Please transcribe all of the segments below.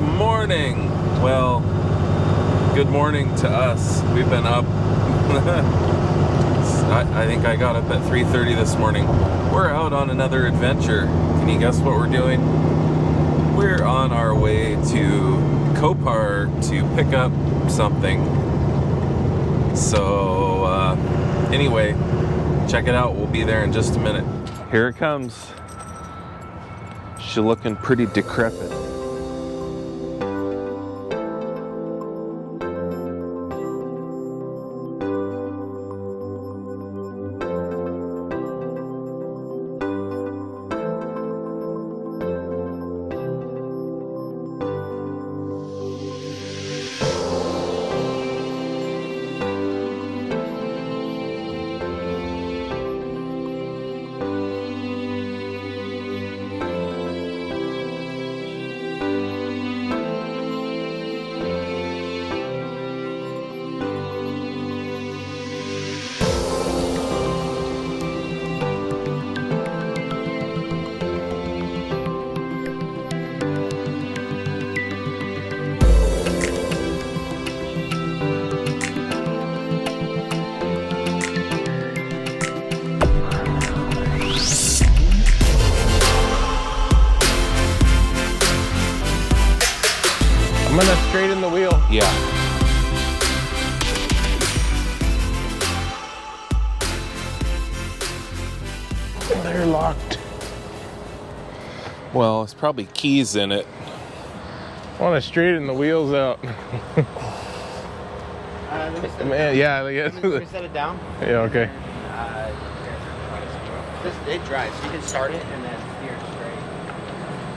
morning. Well, good morning to us. We've been up. I think I got up at 3:30 this morning. We're out on another adventure. Can you guess what we're doing? We're on our way to Copart to pick up something. So, anyway, check it out. We'll be there in just a minute. Here it comes. She's looking pretty decrepit. I'm gonna straighten the wheel. Yeah. They're locked. Well, it's probably keys in it. I want to straighten the wheels out. Man, yeah. Let me set it down. Yeah, okay. It drives. You can start it and then steer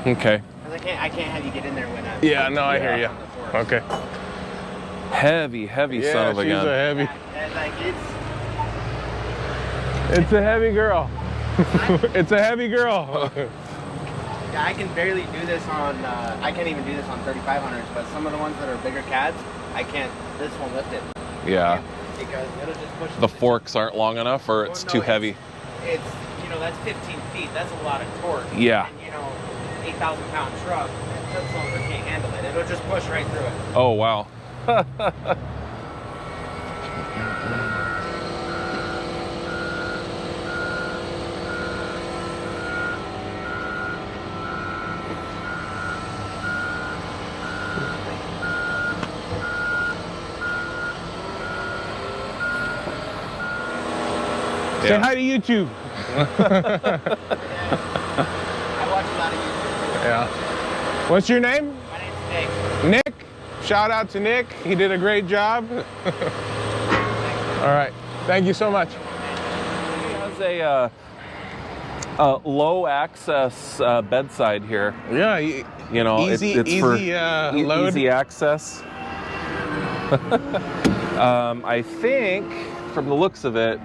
straight. Okay. Because I can't have you get in there when I'm. Yeah, no, I hear you. Okay. Heavy Yeah, son of a she's gun. a heavy. And like It's a heavy girl. It's a heavy girl. yeah, I can barely do this on. I can't even do this on 3500s. But some of the ones that are bigger cads, I can't. This won't lift it. Yeah. Because it'll just push. The forks aren't long enough, or it's too heavy. It's that's 15 feet. That's a lot of torque. Yeah. And 8,000 pound truck. That cylinder can't handle it. It'll just push right through it. Oh wow. Say hi to YouTube. I watch a lot of YouTube. Yeah. What's your name? My name's Nick. Nick. Shout out to Nick. He did a great job. All right. Thank you so much. He has a low access bedside here. Yeah. It's easy for load. easy access. I think from the looks of it,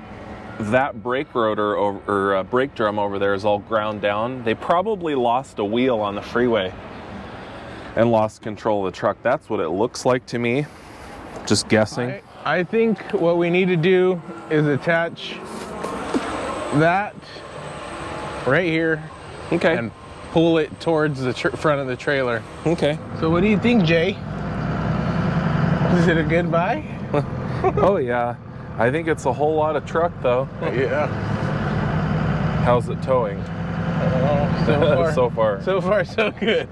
that brake rotor or brake drum over there is all ground down. They probably lost a wheel on the freeway and lost control of the truck. That's what it looks like to me. Just guessing. I think what we need to do is attach that right here. Okay. And pull it towards the front of the trailer. Okay. So what do you think, Jay? Is it a good buy? Oh yeah. I think it's a whole lot of truck though. Yeah. How's it towing? So far. So far, so good.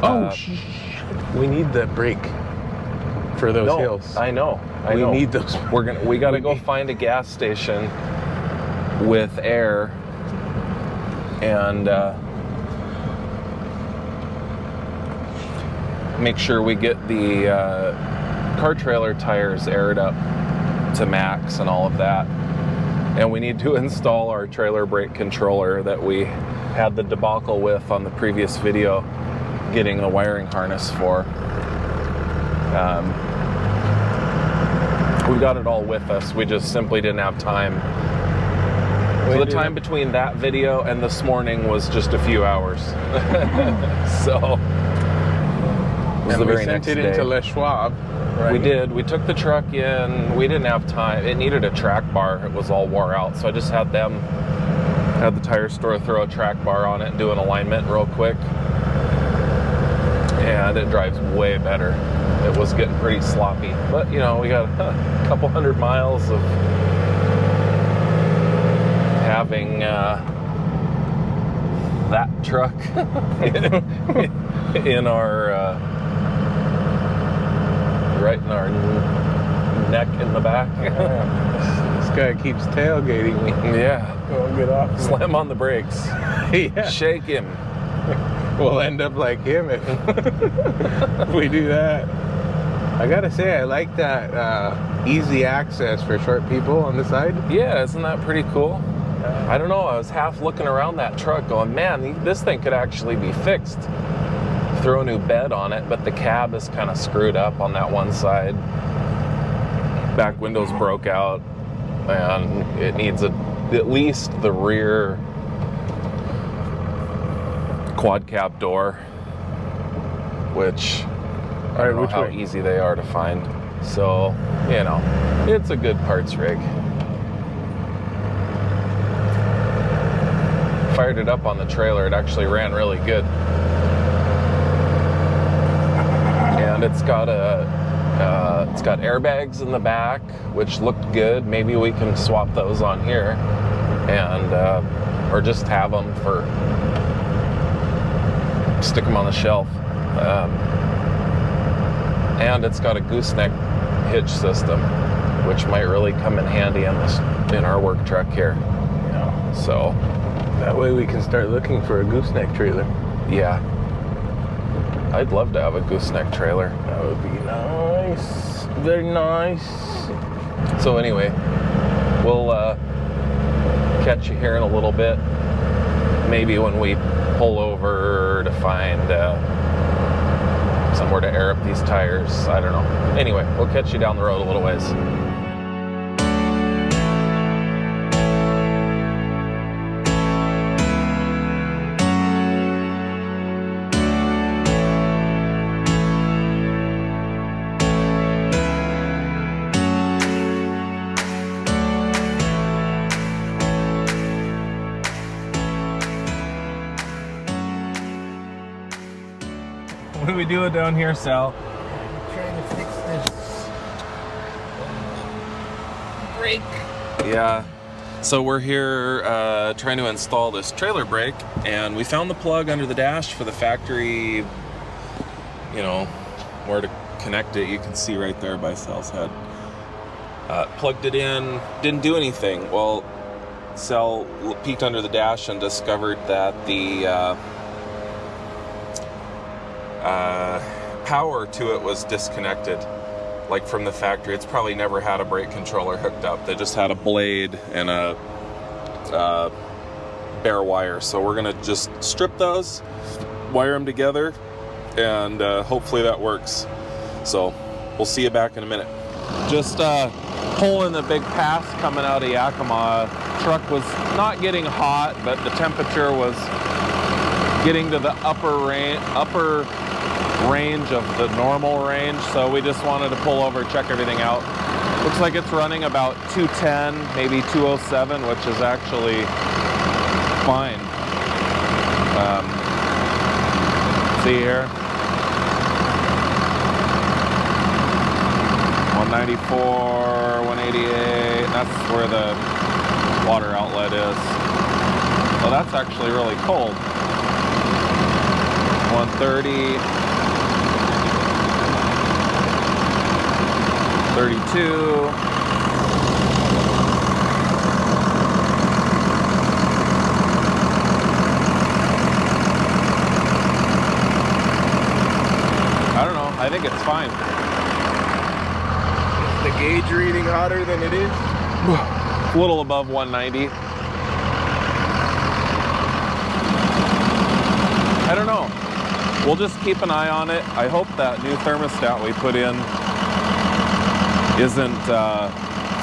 Oh, we need the brake for those hills. I know. We need those. We gotta go find a gas station with air and make sure we get the car trailer tires aired up to max and all of that. And we need to install our trailer brake controller that we had the debacle with on the previous video, getting the wiring harness for. We've got it all with us. We just simply didn't have time. So the time between that video and this morning was just a few hours. So it was the very next day. We sent it into Les Schwab. Right? We did. We took the truck in. We didn't have time. It needed a track bar. It was all wore out. So I just had the tire store throw a track bar on it and do an alignment real quick. And That drives way better. It was getting pretty sloppy, but you know, we got a couple hundred miles of having that truck in our right in our neck in the back. This guy keeps tailgating me. Yeah. Won't get off. Slam on the brakes. Yeah. Shake him. We'll end up like him if we do that. I gotta say, I like that easy access for short people on the side. Yeah, isn't that pretty cool? I don't know, I was half looking around that truck going, man, this thing could actually be fixed. Throw a new bed on it, but the cab is kind of screwed up on that one side. Back windows broke out, and it needs at least the rear quad cab door, which I don't know how easy they are to find. So, you know, it's a good parts rig. Fired it up on the trailer, it actually ran really good. And it's got airbags in the back, which looked good. Maybe we can swap those on here, and or just have them for stick them on the shelf. And it's got a gooseneck hitch system, which might really come in handy in our work truck here. Yeah. So that way we can start looking for a gooseneck trailer. Yeah. I'd love to have a gooseneck trailer. That would be nice. Very nice. So anyway, we'll catch you here in a little bit. Maybe when we pull over to find somewhere to air up these tires. I don't know. Anyway, we'll catch you down the road a little ways. What do we do down here, Sal? Trying to fix this brake. Yeah. So we're here trying to install this trailer brake, and we found the plug under the dash for the factory, you know, where to connect it. You can see right there by Sal's head. Plugged it in, didn't do anything. Well, Sal peeked under the dash and discovered that the power to it was disconnected, like from the factory. It's probably never had a brake controller hooked up. They just had a blade and a bare wire. So we're gonna just strip those, wire them together, and hopefully that works. So we'll see you back in a minute. Just pulling the big pass coming out of Yakima. Truck was not getting hot, but the temperature was getting to the upper range of the normal range, so we just wanted to pull over, check everything out. Looks like it's running about 210, maybe 207, which is actually fine. See here, 194, 188, and that's where the water outlet is. Well, that's actually really cold. 130, 32. I don't know, I think it's fine. Is the gauge reading hotter than it is? A little above 190. I don't know. We'll just keep an eye on it. I hope that new thermostat we put in isn't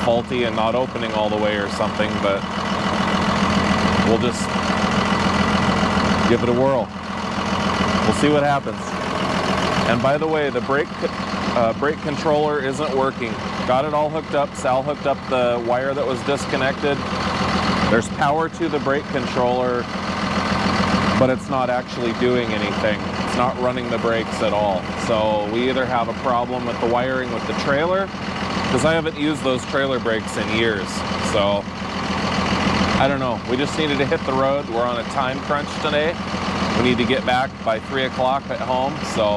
faulty and not opening all the way or something, but we'll just give it a whirl. We'll see what happens. And by the way, the brake controller isn't working. Got it all hooked up. Sal hooked up the wire that was disconnected. There's power to the brake controller, but it's not actually doing anything. It's not running the brakes at all. So we either have a problem with the wiring with the trailer, because I haven't used those trailer brakes in years. So I don't know. We just needed to hit the road. We're on a time crunch today. We need to get back by 3 o'clock at home. So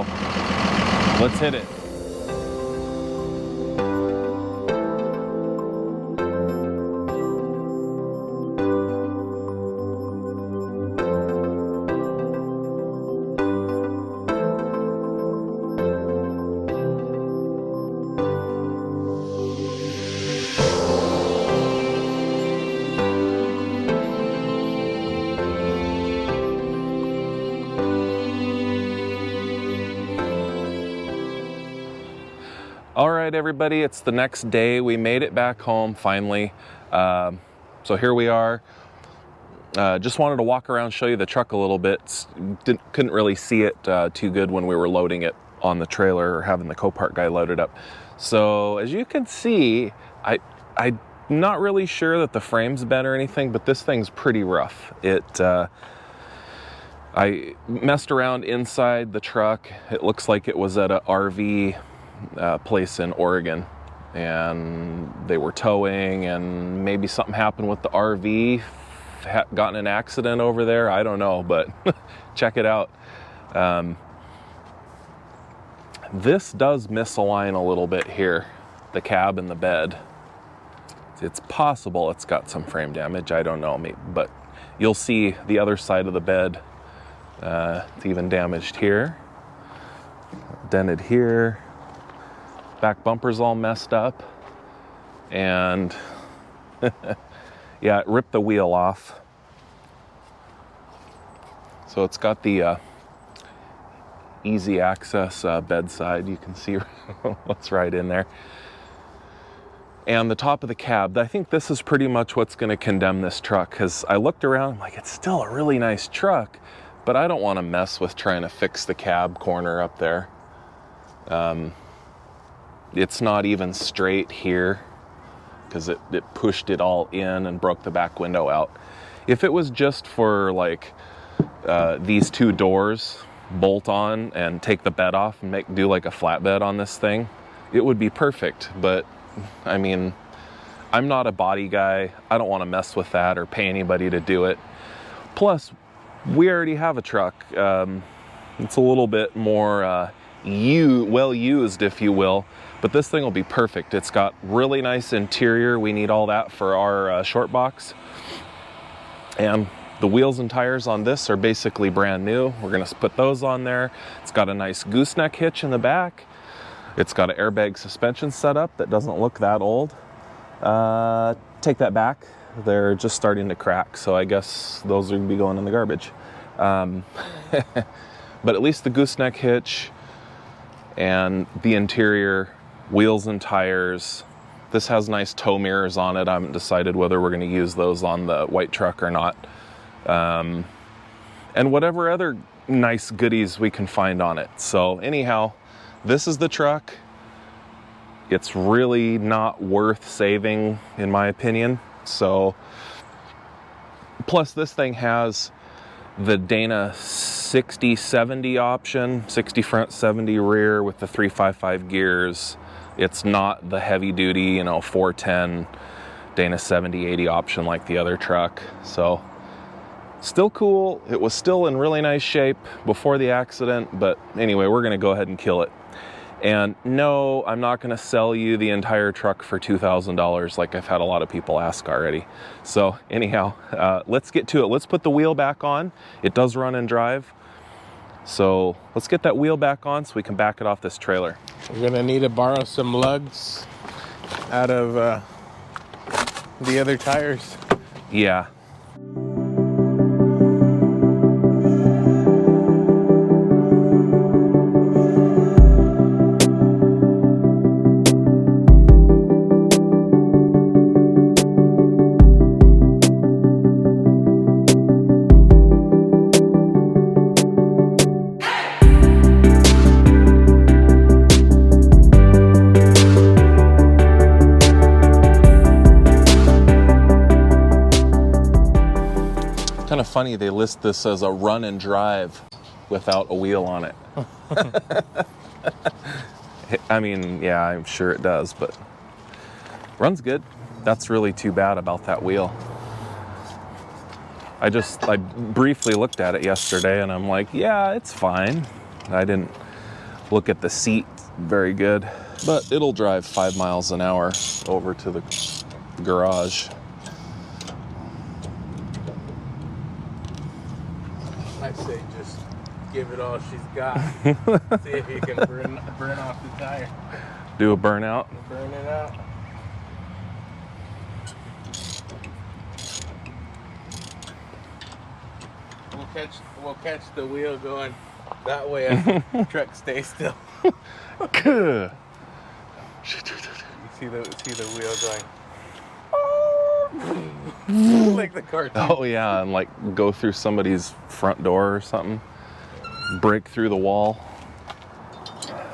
let's hit it. All right, everybody, it's the next day. We made it back home finally. So here we are. Just wanted to walk around, show you the truck a little bit. Couldn't really see it too good when we were loading it on the trailer or having the Copart guy load it up. So as you can see, I'm not really sure that the frame's bent or anything, but this thing's pretty rough. I messed around inside the truck. It looks like it was at a RV place in Oregon, and they were towing, and maybe something happened with the RV, gotten an accident over there. I don't know, but check it out. This does misalign a little bit here, the cab and the bed. It's possible it's got some frame damage. I don't know, but you'll see the other side of the bed. It's even damaged here, dented here. Back bumper's all messed up, and yeah, it ripped the wheel off. So it's got the easy access bedside. You can see what's right in there. And the top of the cab, I think this is pretty much what's going to condemn this truck, because I looked around, I'm like, it's still a really nice truck, but I don't want to mess with trying to fix the cab corner up there. It's not even straight here because it pushed it all in and broke the back window out. If it was just for like these two doors, bolt on and take the bed off and do like a flatbed on this thing, it would be perfect. But I mean, I'm not a body guy. I don't want to mess with that or pay anybody to do it. Plus, we already have a truck. It's a little bit more well used, if you will, but this thing will be perfect. It's got really nice interior. We need all that for our short box. And the wheels and tires on this are basically brand new. We're gonna put those on there. It's got a nice gooseneck hitch in the back. It's got an airbag suspension setup that doesn't look that old. Take that back. They're just starting to crack, so I guess those are gonna be going in the garbage. But at least the gooseneck hitch and the interior, wheels and tires. This has nice tow mirrors on it. I haven't decided whether we're going to use those on the white truck or not. And whatever other nice goodies we can find on it. So anyhow, this is the truck. It's really not worth saving, in my opinion. So, plus this thing has the Dana 60-70 option, 60 front, 70 rear with the 355 gears. It's not the heavy duty, 410 Dana 70-80 option like the other truck. So still cool. It was still in really nice shape before the accident, but anyway, we're gonna go ahead and kill it. And no, I'm not gonna sell you the entire truck for $2,000 like I've had a lot of people ask already. So anyhow, let's get to it. Let's put the wheel back on. It does run and drive. So let's get that wheel back on so we can back it off this trailer. We're gonna need to borrow some lugs out of the other tires. Yeah. Funny they list this as a run and drive. without a wheel on it. I mean, yeah, I'm sure it does, but runs good. That's really too bad about that wheel. I briefly looked at it yesterday and I'm like, yeah, it's fine. I didn't look at the seat very good, but it'll drive 5 miles an hour over to the garage. I say just give it all she's got. See if you can burn off the tire. Do a burnout. Burn it out. We'll catch the wheel going that way as the truck stays still. You see the wheel going like the cartoon. Oh yeah, and like go through somebody's front door or something. Break through the wall.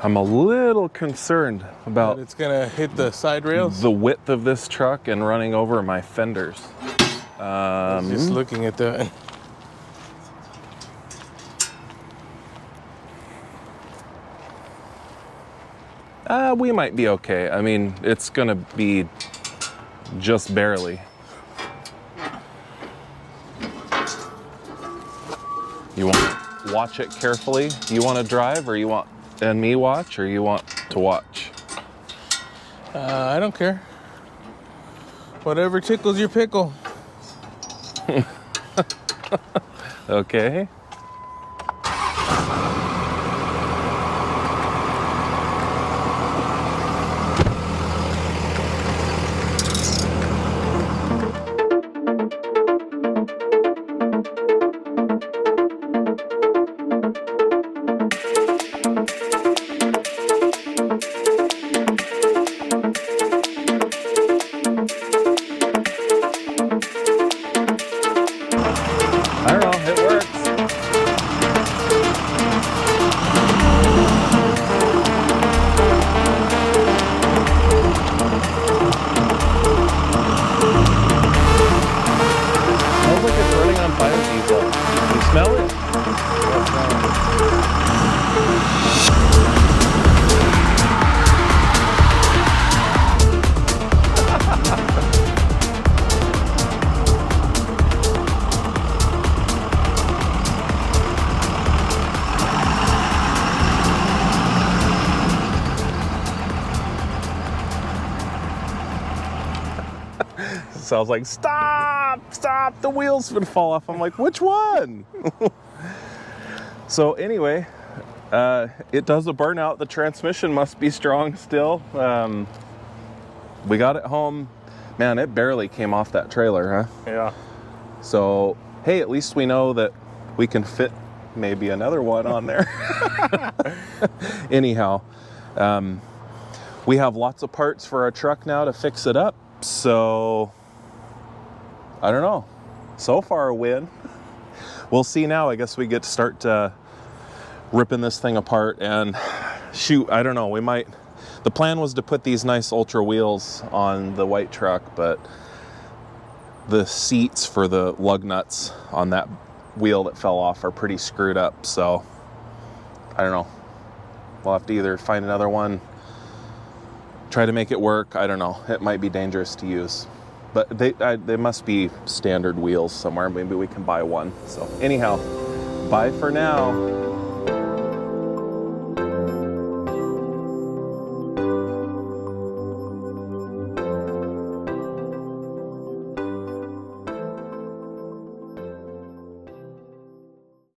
I'm a little concerned about But it's gonna hit the side rails. the width of this truck and running over my fenders. Just looking at that. We might be okay. I mean, it's gonna be just barely. You want to watch it carefully? You want to drive, or you want and me watch, or you want to watch? I don't care. Whatever tickles your pickle. Okay. I don't know, it works. Smells like it's running on biodiesel. You smell it? Sounds like, stop, the wheels would fall off. I'm like, which one? So anyway, it does a burnout. The transmission must be strong still. We got it home. Man, it barely came off that trailer, huh? Yeah. So, hey, at least we know that we can fit maybe another one on there. Anyhow, we have lots of parts for our truck now to fix it up. So, I don't know. So far a win. We'll see now. I guess we get to start ripping this thing apart and shoot, I don't know. We might. The plan was to put these nice Ultra wheels on the white truck, but the seats for the lug nuts on that wheel that fell off are pretty screwed up. So, I don't know. We'll have to either find another one, try to make it work. I don't know. It might be dangerous to use. But they must be standard wheels somewhere. Maybe we can buy one. So anyhow, bye for now.